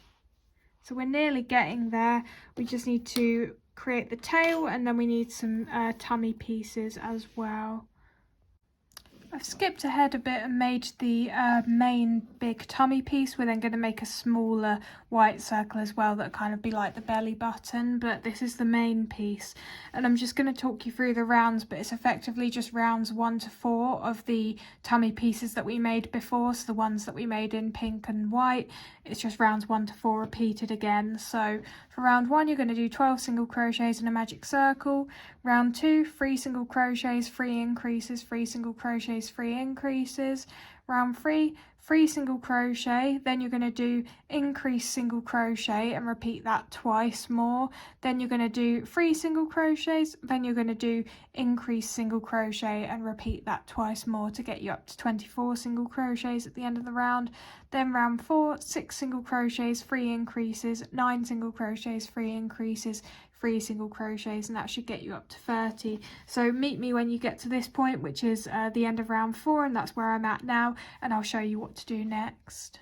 So we're nearly getting there. We just need to create the tail, and then we need some tummy pieces as well. I've skipped ahead a bit and made the main big tummy piece. We're then going to make a smaller white circle as well that kind of be like the belly button, but this is the main piece. And I'm just going to talk you through the rounds, but it's effectively just rounds 1 to 4 of the tummy pieces that we made before. So the ones that we made in pink and white, it's just rounds 1 to 4 repeated again. So for round 1, you're going to do 12 single crochets in a magic circle. Round 2, 3 single crochets, 3 increases, 3 single crochets, 3 increases. Round 3, 3 single crochet, then you're going to do increase single crochet and repeat that twice more. Then you're going to do 3 single crochets, then you're going to do increase single crochet and repeat that twice more to get you up to 24 single crochets at the end of the round. Then round 4, 6 single crochets, 3 increases, 9 single crochets, 3 increases, 3 single crochets, and that should get you up to 30. So meet me when you get to this point, which is the end of round 4, and that's where I'm at now, and I'll show you what to do next.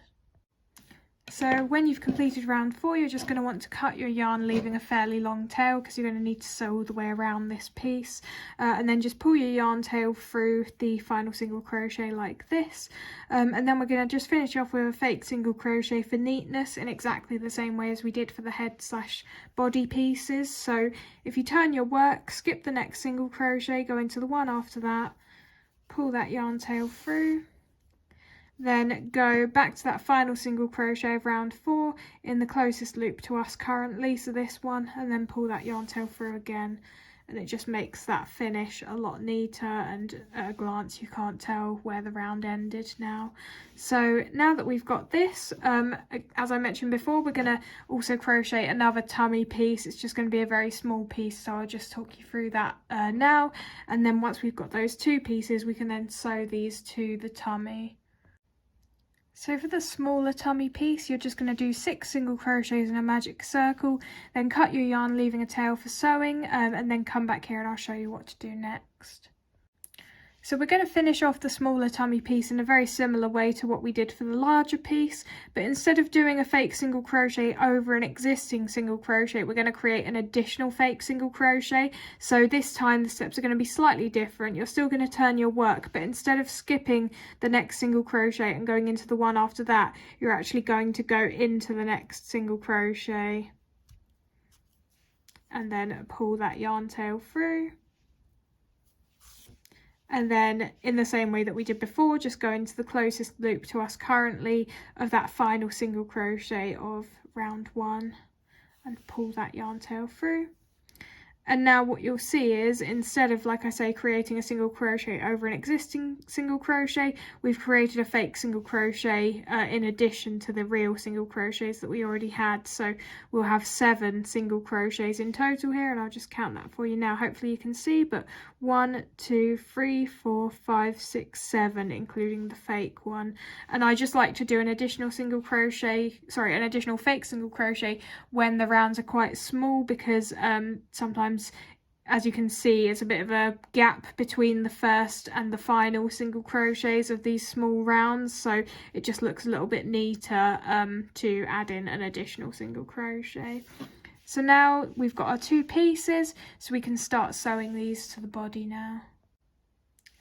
So when you've completed round 4, you're just going to want to cut your yarn, leaving a fairly long tail because you're going to need to sew all the way around this piece, and then just pull your yarn tail through the final single crochet like this, and then we're going to just finish off with a fake single crochet for neatness in exactly the same way as we did for the head / body pieces. So if you turn your work, skip the next single crochet, go into the one after that, pull that yarn tail through, then go back to that final single crochet of round 4 in the closest loop to us currently, so this one, and then pull that yarn tail through again, and it just makes that finish a lot neater, and at a glance you can't tell where the round ended now. So now that we've got this, as I mentioned before, we're going to also crochet another tummy piece. It's just going to be a very small piece, so I'll just talk you through that now, and then once we've got those 2 pieces we can then sew these to the tummy. So for the smaller tummy piece, you're just going to do 6 single crochets in a magic circle, then cut your yarn, leaving a tail for sewing, and then come back here and I'll show you what to do next. So we're going to finish off the smaller tummy piece in a very similar way to what we did for the larger piece, but instead of doing a fake single crochet over an existing single crochet, we're going to create an additional fake single crochet. So this time the steps are going to be slightly different. You're still going to turn your work, but instead of skipping the next single crochet and going into the one after that, you're actually going to go into the next single crochet and then pull that yarn tail through. And then in the same way that we did before, just go into the closest loop to us currently of that final single crochet of round 1 and pull that yarn tail through. And now what you'll see is, instead of, like I say, creating a single crochet over an existing single crochet, we've created a fake single crochet in addition to the real single crochets that we already had. So we'll have 7 single crochets in total here, and I'll just count that for you now. Hopefully you can see, but 1, 2, 3, 4, 5, 6, 7, including the fake one. And I just like to do an additional single crochet, sorry, an additional fake single crochet when the rounds are quite small, because sometimes, as you can see, it's a bit of a gap between the first and the final single crochets of these small rounds, so it just looks a little bit neater to add in an additional single crochet. So now we've got our 2 pieces, so we can start sewing these to the body now.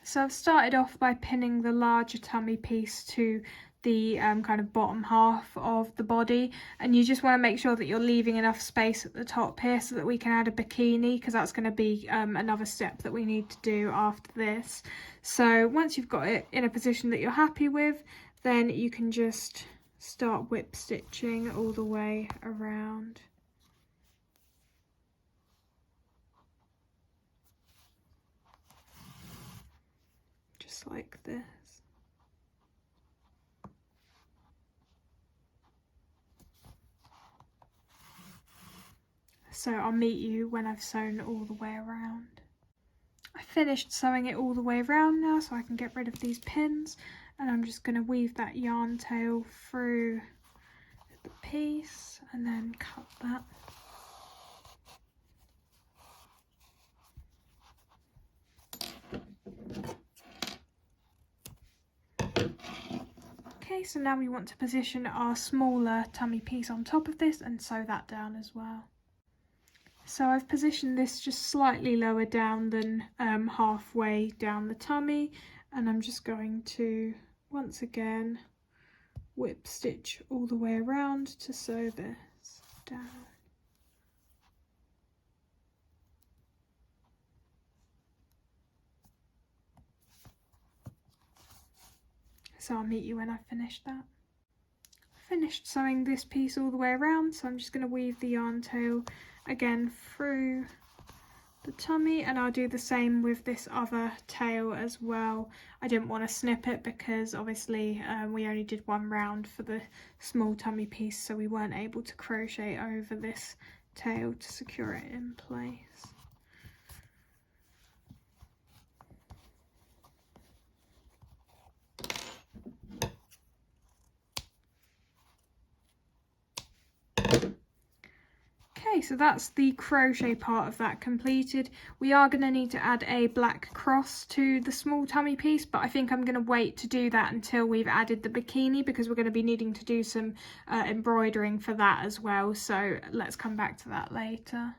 So I've started off by pinning the larger tummy piece to the kind of bottom half of the body, and you just want to make sure that you're leaving enough space at the top here so that we can add a bikini, because that's going to be another step that we need to do after this. So once you've got it in a position that you're happy with, then you can just start whip stitching all the way around. Just like this. So I'll meet you when I've sewn all the way around. I finished sewing it all the way around now, so I can get rid of these pins, and I'm just going to weave that yarn tail through the piece and then cut that. Okay, so now we want to position our smaller tummy piece on top of this and sew that down as well. So I've positioned this just slightly lower down than halfway down the tummy, and I'm just going to once again whip stitch all the way around to sew this down. So I'll meet you when I've finished that. Finished sewing this piece all the way around, so I'm just going to weave the yarn tail again through the tummy, and I'll do the same with this other tail as well. I didn't want to snip it because obviously we only did 1 round for the small tummy piece, so we weren't able to crochet over this tail to secure it in place. Okay, so that's the crochet part of that completed. We are going to need to add a black cross to the small tummy piece, but I think I'm going to wait to do that until we've added the bikini, because we're going to be needing to do some embroidering for that as well, so let's come back to that later.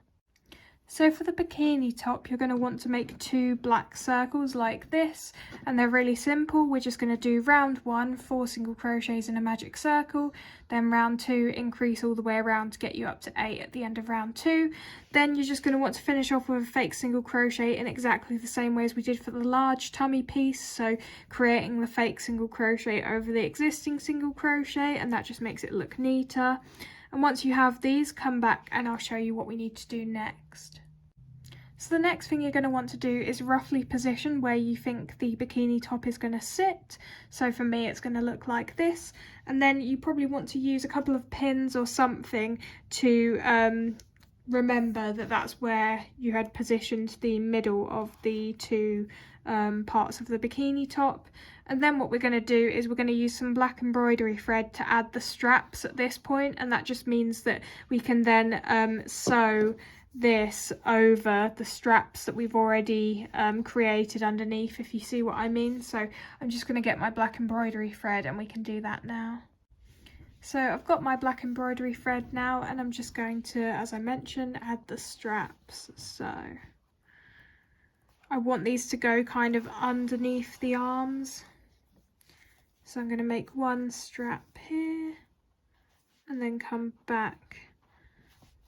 So for the bikini top, you're going to want to make 2 black circles like this, and they're really simple. We're just going to do round 1, 4 single crochets in a magic circle, then round 2, increase all the way around to get you up to 8 at the end of round 2. Then you're just going to want to finish off with a fake single crochet in exactly the same way as we did for the large tummy piece, so creating the fake single crochet over the existing single crochet, and that just makes it look neater. And once you have these, come back and I'll show you what we need to do next. So the next thing you're going to want to do is roughly position where you think the bikini top is going to sit. So for me it's going to look like this, and then you probably want to use a couple of pins or something to remember that that's where you had positioned the middle of the 2 parts of the bikini top. And then what we're going to do is we're going to use some black embroidery thread to add the straps at this point, and that just means that we can then sew this over the straps that we've already created underneath, if you see what I mean. So I'm just going to get my black embroidery thread and we can do that now. So I've got my black embroidery thread now, and I'm just going to, as I mentioned, add the straps. So I want these to go kind of underneath the arms. So I'm going to make one strap here and then come back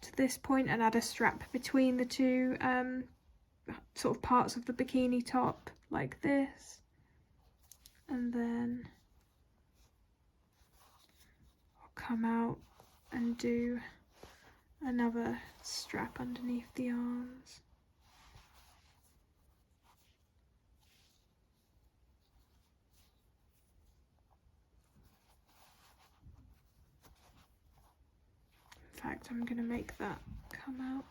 to this point and add a strap between the two sort of parts of the bikini top, like this, and then I'll come out and do another strap underneath the arms. In fact, I'm going to make that come out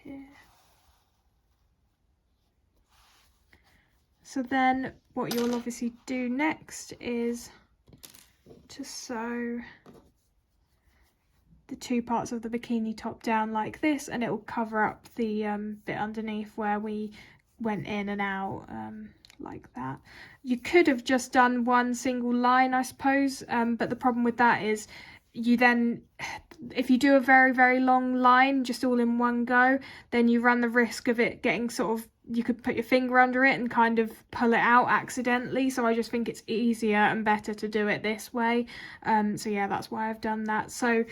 here. So then what you'll obviously do next is to sew the two parts of the bikini top down like this, and it will cover up the bit underneath where we went in and out, like that. You could have just done one single line, I suppose, but the problem with that is you then, if you do a very, very long line just all in one go, then you run the risk of it getting sort of, you could put your finger under it and kind of pull it out accidentally. So I just think it's easier and better to do it this way. So yeah, that's why I've done that. So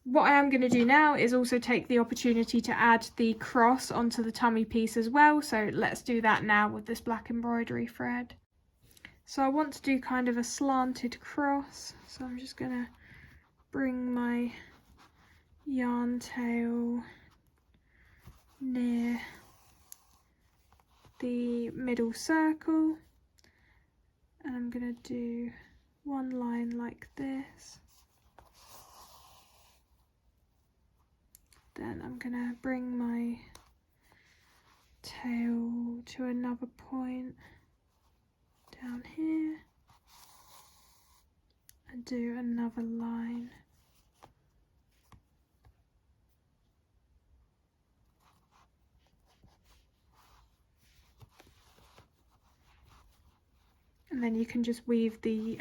what I am going to do now is also take the opportunity to add the cross onto the tummy piece as well. So let's do that now with this black embroidery thread. So I want to do kind of a slanted cross. So I'm just going to bring my yarn tail near the middle circle, and I'm going to do one line like this. Then I'm going to bring my tail to another point down here and do another line. And then you can just weave the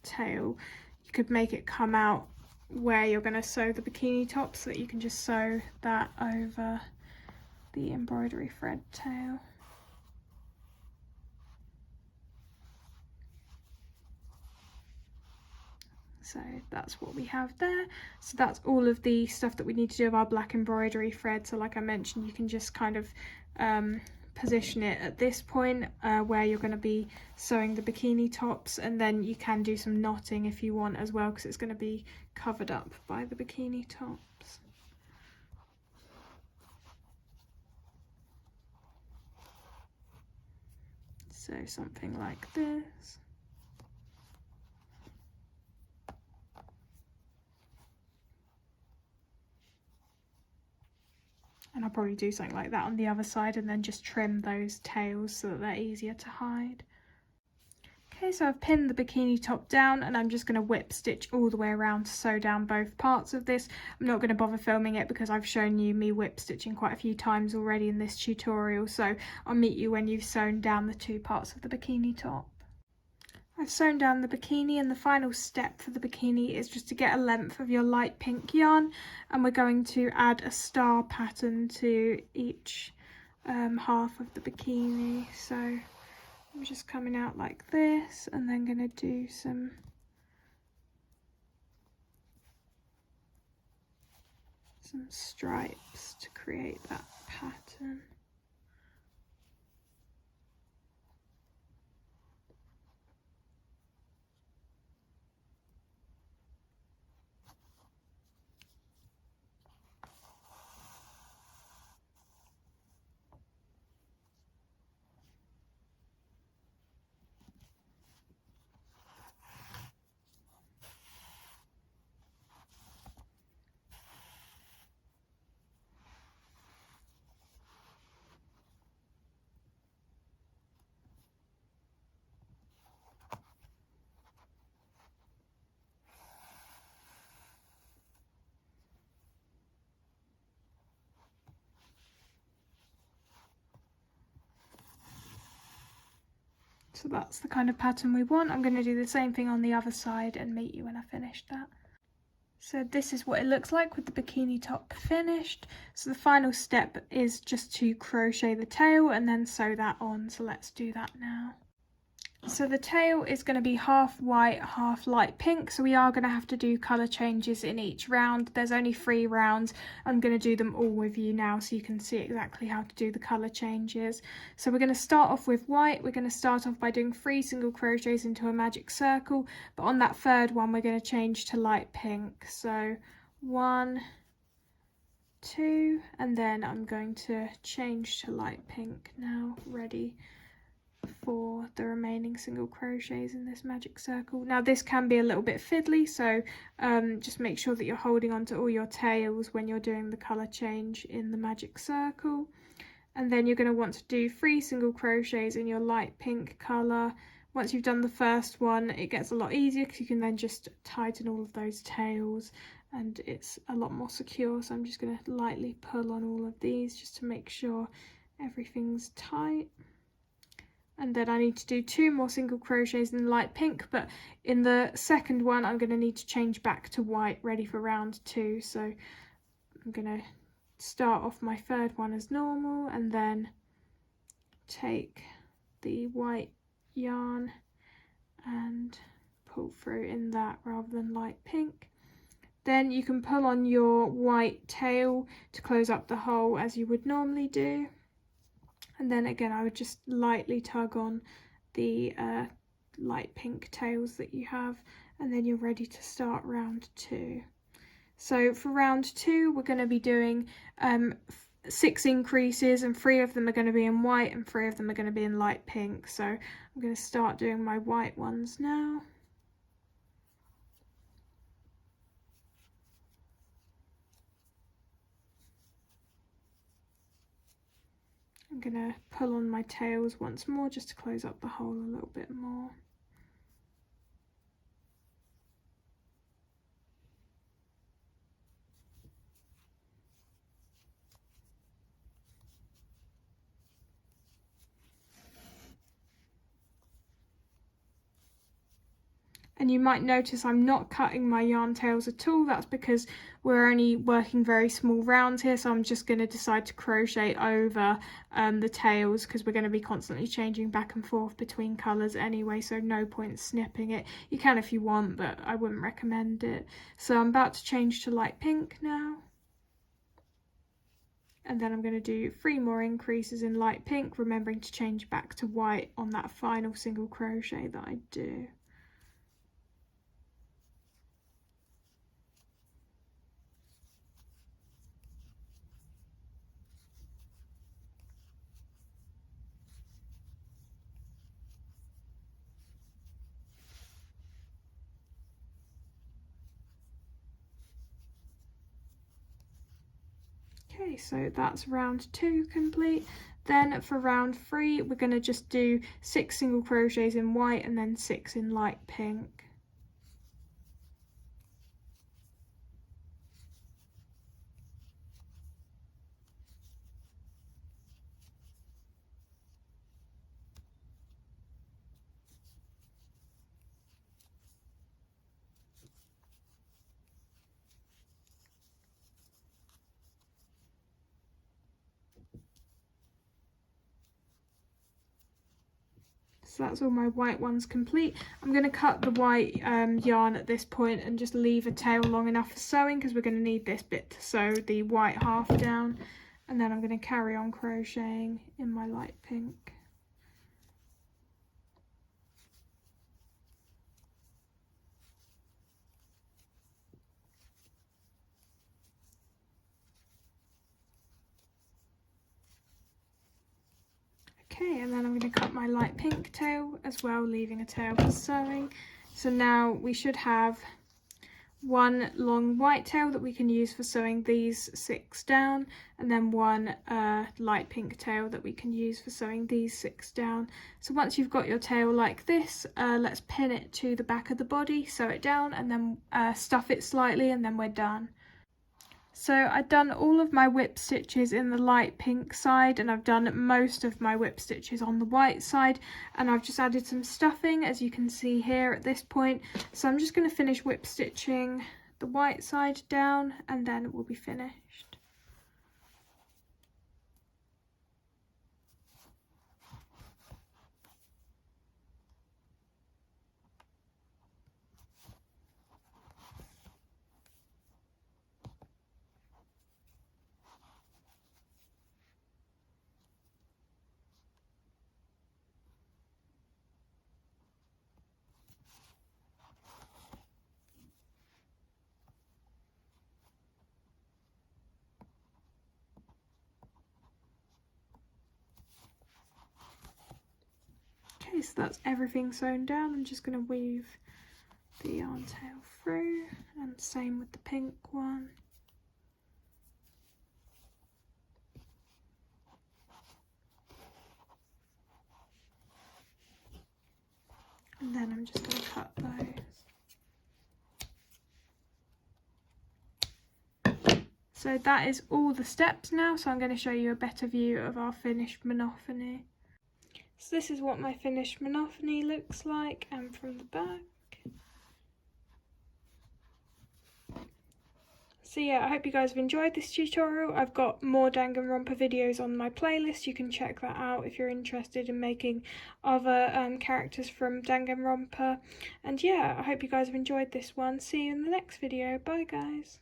tail. You could make it come out where you're going to sew the bikini top, so that you can just sew that over the embroidery thread tail. So that's what we have there. So that's all of the stuff that we need to do with our black embroidery thread. So like I mentioned, you can just kind of position it at this point where you're going to be sewing the bikini tops, and then you can do some knotting if you want as well, because it's going to be covered up by the bikini tops. So something like this. And I'll probably do something like that on the other side, and then just trim those tails so that they're easier to hide. Okay, so I've pinned the bikini top down, and I'm just going to whip stitch all the way around to sew down both parts of this. I'm not going to bother filming it because I've shown you me whip stitching quite a few times already in this tutorial, so I'll meet you when you've sewn down the two parts of the bikini top. I've sewn down the bikini, and the final step for the bikini is just to get a length of your light pink yarn, and we're going to add a star pattern to each half of the bikini. So I'm just coming out like this, and then going to do some stripes to create that pattern. So that's the kind of pattern we want. I'm going to do the same thing on the other side and meet you when I finish that. So this is what it looks like with the bikini top finished. So the final step is just to crochet the tail and then sew that on. So let's do that now. So the tail is going to be half white, half light pink. So we are going to have to do colour changes in each round. There's only 3 rounds. I'm going to do them all with you now so you can see exactly how to do the colour changes. So we're going to start off with white. We're going to start off by doing 3 single crochets into a magic circle. But on that third one, we're going to change to light pink. So 1, 2, and then I'm going to change to light pink now, ready for the remaining single crochets in this magic circle. Now this can be a little bit fiddly, so just make sure that you're holding on to all your tails when you're doing the colour change in the magic circle. And then you're going to want to do 3 single crochets in your light pink colour. Once you've done the first one, it gets a lot easier because you can then just tighten all of those tails and it's a lot more secure. So I'm just going to lightly pull on all of these just to make sure everything's tight. And then I need to do 2 more single crochets in light pink, but in the second one I'm going to need to change back to white, ready for round 2. So I'm going to start off my third one as normal and then take the white yarn and pull through in that rather than light pink. Then you can pull on your white tail to close up the hole as you would normally do. And then again, I would just lightly tug on the light pink tails that you have, and then you're ready to start round 2. So for round 2, we're going to be doing 6 increases, and 3 of them are going to be in white and 3 of them are going to be in light pink. So I'm going to start doing my white ones now. I'm going to pull on my tails once more just to close up the hole a little bit more. And you might notice I'm not cutting my yarn tails at all. That's because we're only working very small rounds here, so I'm just going to decide to crochet over the tails because we're going to be constantly changing back and forth between colours anyway, so no point snipping it. You can if you want, but I wouldn't recommend it. So I'm about to change to light pink now. And then I'm going to do 3 more increases in light pink, remembering to change back to white on that final single crochet that I do. Okay, so that's round 2 complete. Then for round 3, we're going to just do 6 single crochets in white and then 6 in light pink. So that's all my white ones complete. I'm going to cut the white yarn at this point and just leave a tail long enough for sewing because we're going to need this bit to sew the white half down. And then I'm going to carry on crocheting in my light pink. Okay, and then I'm going to cut my light pink tail as well, leaving a tail for sewing. So now we should have 1 long white tail that we can use for sewing these 6 down, and then 1 light pink tail that we can use for sewing these 6 down. So once you've got your tail like this, let's pin it to the back of the body, sew it down, and then stuff it slightly, and then we're done. So I've done all of my whip stitches in the light pink side, and I've done most of my whip stitches on the white side, and I've just added some stuffing, as you can see here at this point. So I'm just going to finish whip stitching the white side down, and then it will be finished. Okay, so that's everything sewn down. I'm just going to weave the yarn tail through, and same with the pink one. And then I'm just going to cut those. So that is all the steps now, so I'm going to show you a better view of our finished monophony. So this is what my finished monophony looks like, and from the back. So yeah, I hope you guys have enjoyed this tutorial. I've got more Danganronpa videos on my playlist. You can check that out if you're interested in making other characters from Danganronpa. And yeah, I hope you guys have enjoyed this one. See you in the next video. Bye guys.